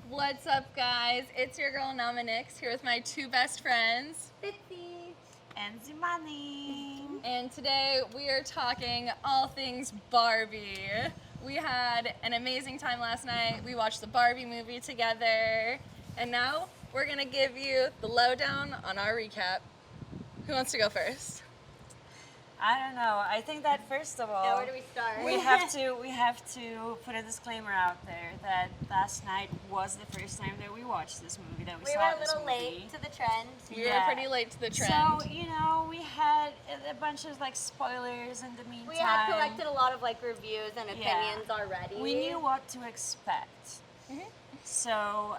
What's up, guys? It's your girl Nix here with my two best friends, Bitsy and Zimani. and today we are talking all things Barbie. We had an amazing time last night. We watched the Barbie movie together, and now we're gonna give you the lowdown on our recap. Who wants to go first? I don't know. I think that first of all, where do we start? we have to put a disclaimer out there that last night was the first time that we watched this movie. That we We saw were a this little movie. late to the trend. We were pretty late to the trend. So we had a bunch of spoilers in the meantime. We had collected a lot of reviews and opinions already. We knew what to expect. Mhm. So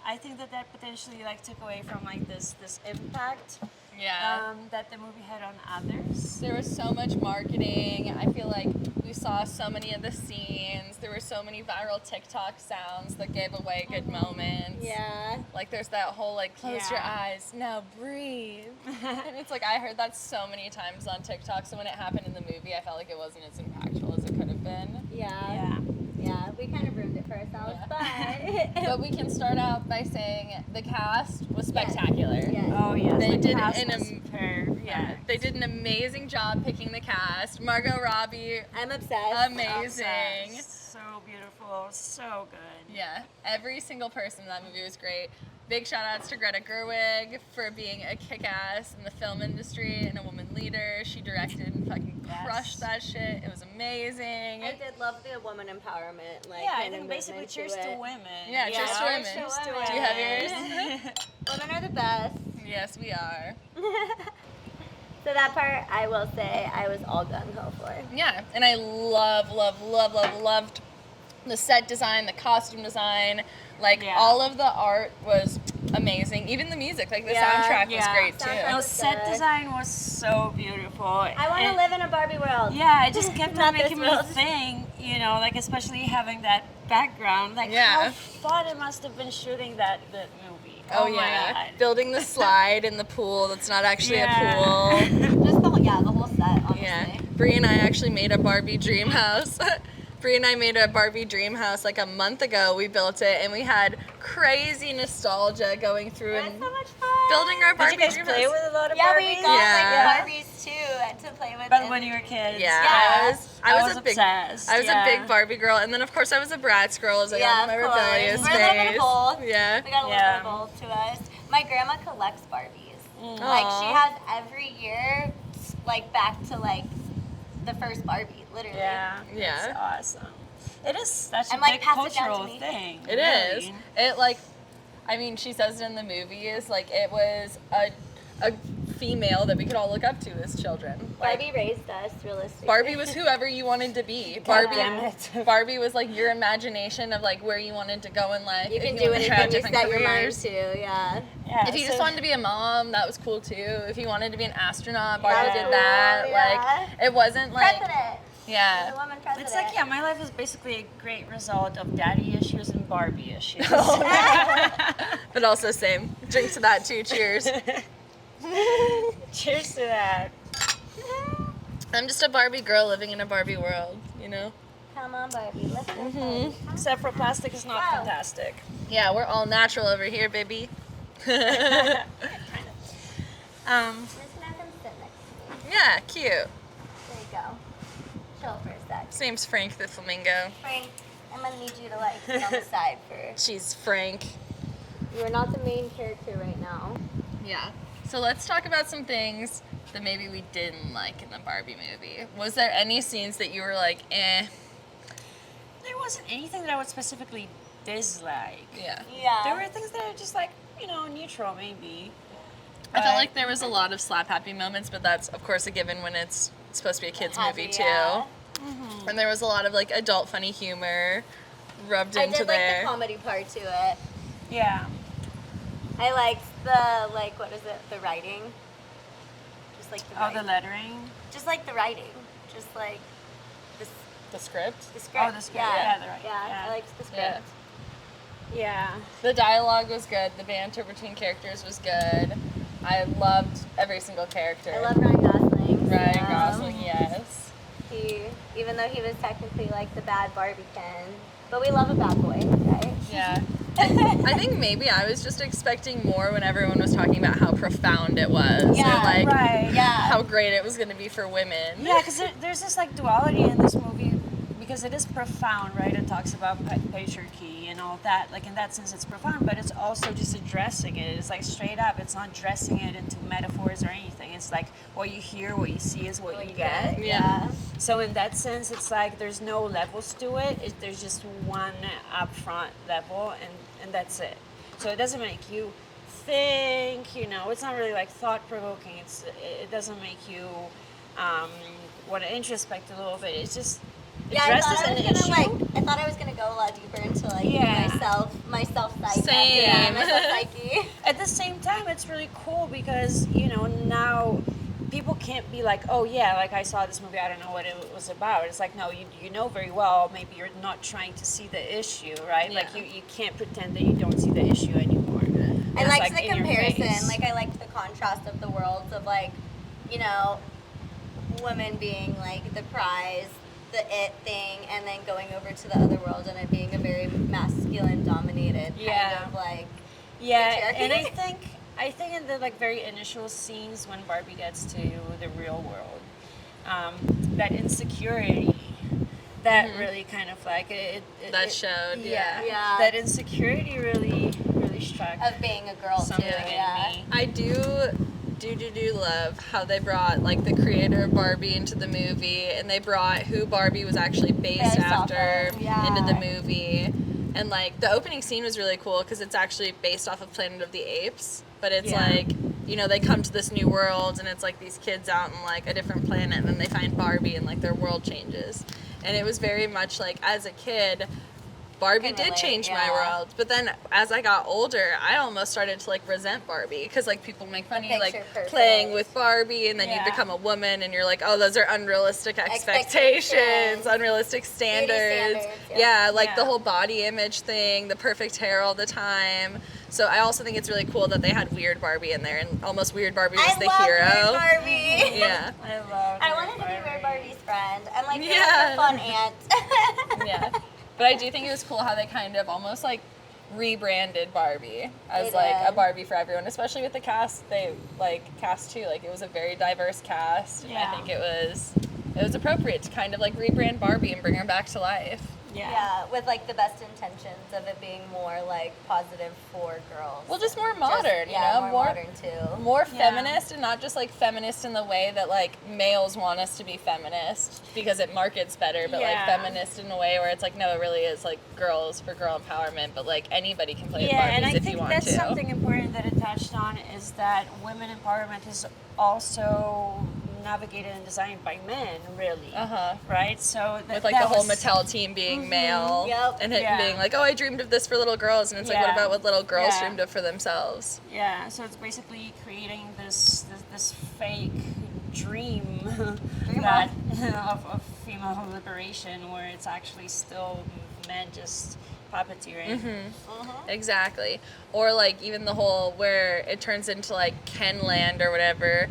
I think that potentially took away from this impact. Yeah. That the movie had on others. There was so much marketing. I feel like we saw so many of the scenes. There were so many viral TikTok sounds that gave away good moments. Yeah. Like there's that whole close your Yeah. eyes, now breathe. And it's I heard that so many times on TikTok. So when it happened in the movie, I felt like it wasn't as impactful as it could have been. Yeah. Yeah. We kind of ruined it for ourselves, but But we can start out by saying the cast was spectacular. Yes. Oh yes, They the did cast an was perfect. They did an amazing job picking the cast. Margot Robbie, I'm obsessed. amazing. Obsessed. So beautiful, so good. Yeah, every single person in that movie was great. Big shout outs to Greta Gerwig for being a kick-ass in the film industry and a woman leader. She directed and fucking Yes. crushed that shit. It was amazing. I did love the woman empowerment. Yeah, I kind of think basically movement cheers to it. women. Yeah, cheers to women. Cheers to Do women. Do you have yours? Women are the best. Yes, we are. So that part, I will say, I was all gung-ho for. Yeah, and I loved the set design, the costume design. Yeah. All of the art was amazing. Even the music, the Yeah, soundtrack was yeah. great too. Soundtrack No, was set good. design was so beautiful. I want to And- live in a Barbie world. Yeah, it just kept Not on this making me world. think, especially having that background, Yeah. how fun it must have been shooting that movie. Oh, my yeah, God. building the slide in the pool that's not actually Yeah. a pool. Just the whole set, honestly. Yeah, Brie and I actually made a Barbie dream house. Brie and I made a Barbie dream house a month ago. We built it and we had crazy nostalgia going through It was and so much fun. building our Did Barbie you guys dream play house. with a lot of Yeah, Barbies? we got Yeah. Barbies too to play with. But in- when you were kids. Yeah, Yeah. I was obsessed. I was yeah. a big Barbie girl, and then of course I was a Bratz girl as I Yeah, got my of course. rebellious We're a little bit of phase. both. Yeah. We got a little Yeah. bit of both to us. My grandma collects Barbies. Mm. She Aw. has every year, back to the first Barbie, literally. Yeah. Yeah. It's awesome. It is such a And, big pass it down to cultural me. thing. It is. really. It I mean, she says it in the movies. It was a female that we could all look up to as children. Barbie raised us, realistically. Barbie was whoever you wanted to be. God Barbie, damn it. Barbie was your imagination of where you wanted to go in life. You if can you do wanted to try anything you different set your mind careers. to, yeah. Yeah, If you so- just wanted to be a mom, that was cool too. If you wanted to be an astronaut, Barbie Yeah. did that. Yeah. It wasn't President. The yeah. woman president. It's my life is basically a great result of daddy issues and Barbie issues. But also same. Drink to that too. Cheers. Cheers to that. I'm just a Barbie girl living in a Barbie world, Come on, Barbie. Let's go. Mhm. Except for plastic is not Wow. fantastic. Yeah, we're all natural over here, baby. Um, Just have him sit next to me. Yeah, cute. There you go. Chill for a sec. Same as Frank the flamingo. Frank, I'm gonna need you to sit on the side for. She's Frank. You are not the main character right now. Yeah. So let's talk about some things that maybe we didn't like in the Barbie movie. Was there any scenes that you were eh? there wasn't anything that I would specifically dislike. Yeah. Yeah. There were things that are just neutral maybe. I felt But- like there was a lot of slap happy moments, but that's of course a given when it's supposed to be a kids Happy, movie too. yeah. And there was a lot of adult funny humor rubbed I into did there. the comedy part to it. Yeah. I liked the what is it? The writing. Just the Oh, writing. the lettering. Just the writing. Just this The script. the script. Oh, the script. Yeah, the writing. Yeah, Yeah. I liked the Yeah. script. Yeah. The dialogue was good. The banter between characters was good. I loved every single character. I love Ryan Gosling. Ryan so Gosling, yes. Even though he was technically the bad Barbie Ken, but we love a bad boy, right? Yeah. I think maybe I was just expecting more when everyone was talking about how profound it was. Yeah, and like right. Yeah. how great it was going to be for women. Yeah, because there's this like duality in this movie because it is profound, right? It talks about patriarchy and all that. Like in that sense, it's profound, but it's also just addressing it. It's like straight up. It's not dressing it into metaphors or anything. It's like what you hear, what you see is what you get. Yeah. So in that sense, it's like there's no levels to it. There's just one upfront level, and that's it. So it doesn't make you think. It's not really like thought provoking. It doesn't make you want to introspect a little bit. It's just addresses an issue. I thought I was gonna go a lot deeper into like Yeah. my self psyche. Same. Yeah, my self psyche. At the same time, it's really cool because now people can't be like, oh yeah, like I saw this movie, I don't know what it was about. It's like, no, you know very well. Maybe you're not trying to see the issue, right? Yeah. Like you can't pretend that you don't see the issue anymore. I It's, liked the in your comparison. face. Like I liked the contrast of the worlds of like, women being like the prize, the it thing, and then going over to the other world and it being a very masculine dominated Yeah. kind of like Yeah, patriarchy. and I think in the like very initial scenes when Barbie gets to the real world, that insecurity, that really kind of like That showed, yeah. Yeah. that insecurity really struck of being a girl something too. Yeah. in me. I do love how they brought like the creator of Barbie into the movie, and they brought who Barbie was actually based Based off after of, yeah. into the movie. And like the opening scene was really cool because it's actually based off of Planet of the Apes, but it's Yeah. like they come to this new world and it's like these kids out in like a different planet, and then they find Barbie and like their world changes. And it was very much like as a kid, Barbie Can did relate, change my yeah. world, but then as I got older, I almost started to like resent Barbie because like people make fun of you like picture perfect. playing with Barbie, and then you Yeah. become a woman and you're like, oh, those are unrealistic expectations, Expectations. unrealistic standards. standards, Yeah, like Yeah. the whole body image thing, the perfect hair all the time. So I also think it's really cool that they had Weird Barbie in there, and almost Weird Barbie was I the love hero. Weird Barbie. Yeah. I love. I wanted to be Weird Barbie's friend. I'm like, you're Yeah. like a fun aunt. Yeah. But I do think it was cool how they kind of almost like rebranded Barbie as They like a did. Barbie for everyone, especially with the cast. They like cast too. Like it was a very diverse cast. And Yeah. I think it was appropriate to kind of like rebrand Barbie and bring her back to life. Yeah, with like the best intentions of it being more like positive for girls. Well, just more modern, more more modern too. More Yeah. feminist, and not just like feminist in the way that like males want us to be feminist because it markets better, but like Yeah. feminist in a way where it's like, no, it really is like girls for girl empowerment, but like anybody can play with Yeah, Barbies and I if think you want that's to. something important that it touched on is that women empowerment is also navigated and designed by men, really. Uh-huh. Right? So With like that the whole was- Mattel team being male, Yep. and it Yeah. being like, oh, I dreamed of this for little girls, and it's like, what Yeah. about what little girls Yeah. dreamed of for themselves? Yeah, so it's basically creating this fake dream that of female liberation where it's actually still men just puppeteering. Exactly. Or like even the whole where it turns into like Ken Land or whatever,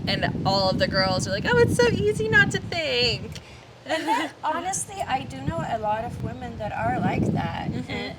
and all of the girls are like, oh, it's so easy not to think. Honestly, I do know a lot of women that are like that,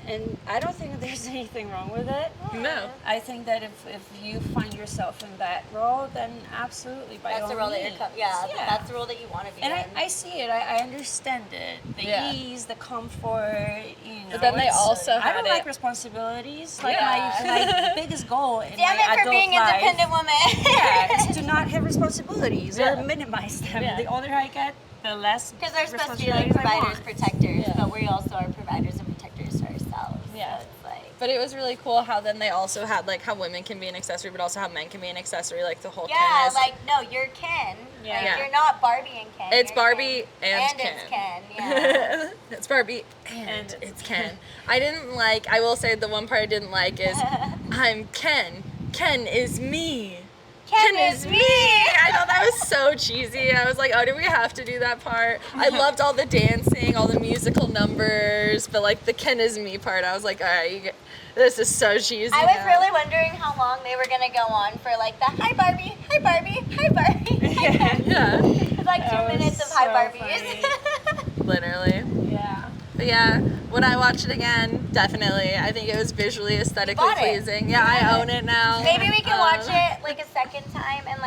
and I don't think there's anything wrong with it. No. I think that if you find yourself in that role, then absolutely, by That's all the role that means. you're that's the role that you want to be And in. I see it. I understand it. The Yeah. ease, the comfort, But then they it's- also I had don't it- like responsibilities. Like Yeah. my biggest goal in Damn my it for adult being life, independent woman. yeah, is to not have responsibilities Yeah. or minimize them. Yeah. The older I get, the less Because they're supposed to be like responsibilities I providers, want. protectors, Yeah. but we also are providers and protectors to ourselves. Yeah. So it's like, But it was really cool how then they also had like how women can be an accessory, but also how men can be an accessory. Like the whole yeah, Ken is, like no, you're Ken. Yeah. Like, Yeah. you're not Barbie and Ken. it's you're Barbie Ken. and it's Ken. Ken. Yeah. It's Barbie and And it's Ken. I didn't like. I will say the one part I didn't like is I'm Ken. Ken is me. Ken is me. I thought that was so cheesy. I was like, oh, do we have to do that part? I loved all the dancing, all the musical numbers, but like the Ken is me part, I was like, all right, this is so cheesy. I was now. really wondering how long they were gonna go on for like the hi Barbie, hi Barbie, hi Barbie. Hi Ken. Yeah, It's like 2 That was minutes of hi so Barbies. literally. Yeah. But yeah, would I watch it again? Definitely. I think it was visually, aesthetically Bought it. pleasing. Yeah, I own it now. Maybe we can watch it like a second time and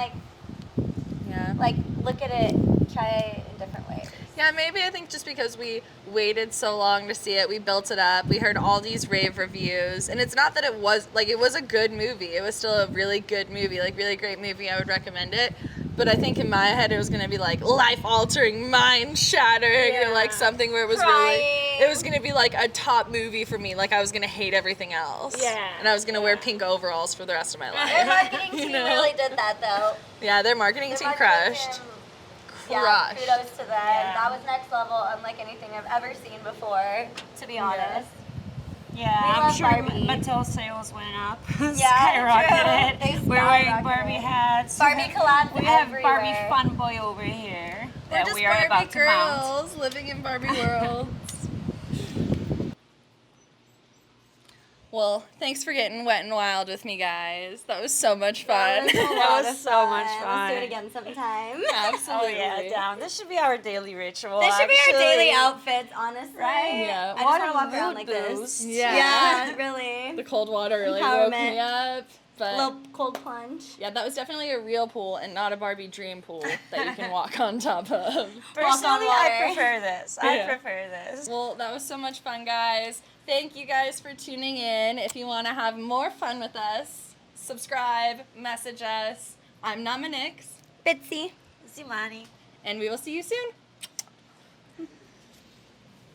Yeah. like look at it, try it in different ways. Yeah, maybe I think just because we waited so long to see it, we built it up, we heard all these rave reviews, and it's not that it was a good movie. It was still a really good movie, like really great movie. I would recommend it. But I think in my head it was gonna be like life altering, mind shattering, or like something where it was it was gonna be like a top movie for me. Like I was gonna hate everything else. Yeah. And I was gonna wear pink overalls for the rest of my Their life. marketing team really did that though. Yeah, their marketing team crushed. Yeah, Crushed. kudos to them. Yeah. That was next level, unlike anything I've ever seen before, to be honest. Yeah, We I'm love sure Barbie. Mattel sales went up. Yeah, true. They Skyrocketed. We're wearing skyrocketed. Barbie hats. Barbie collabs We have everywhere. Barbie Fun Boy over here We're that just we are Barbie about to mount. girls living in Barbie worlds. Well, thanks for getting wet and wild with me, guys. That was so much fun. That was so much Let's do fun. it again sometime. Oh Absolutely. yeah, down. This should be our daily ritual. This should be our actually. daily outfits, honestly. Right? Yeah. I just What want a to walk around mood like boost. this. Yeah. Yeah, really. The cold water really woke me Empowerment. up. But Little cold plunge. yeah, that was definitely a real pool and not a Barbie dream pool that you can walk on top of. Personally, water. I prefer this. I Yeah. prefer this. Well, that was so much fun, guys. Thank you guys for tuning in. If you want to have more fun with us, subscribe, message us. I'm Namanix, Bitsy. Zimani. and we will see you soon.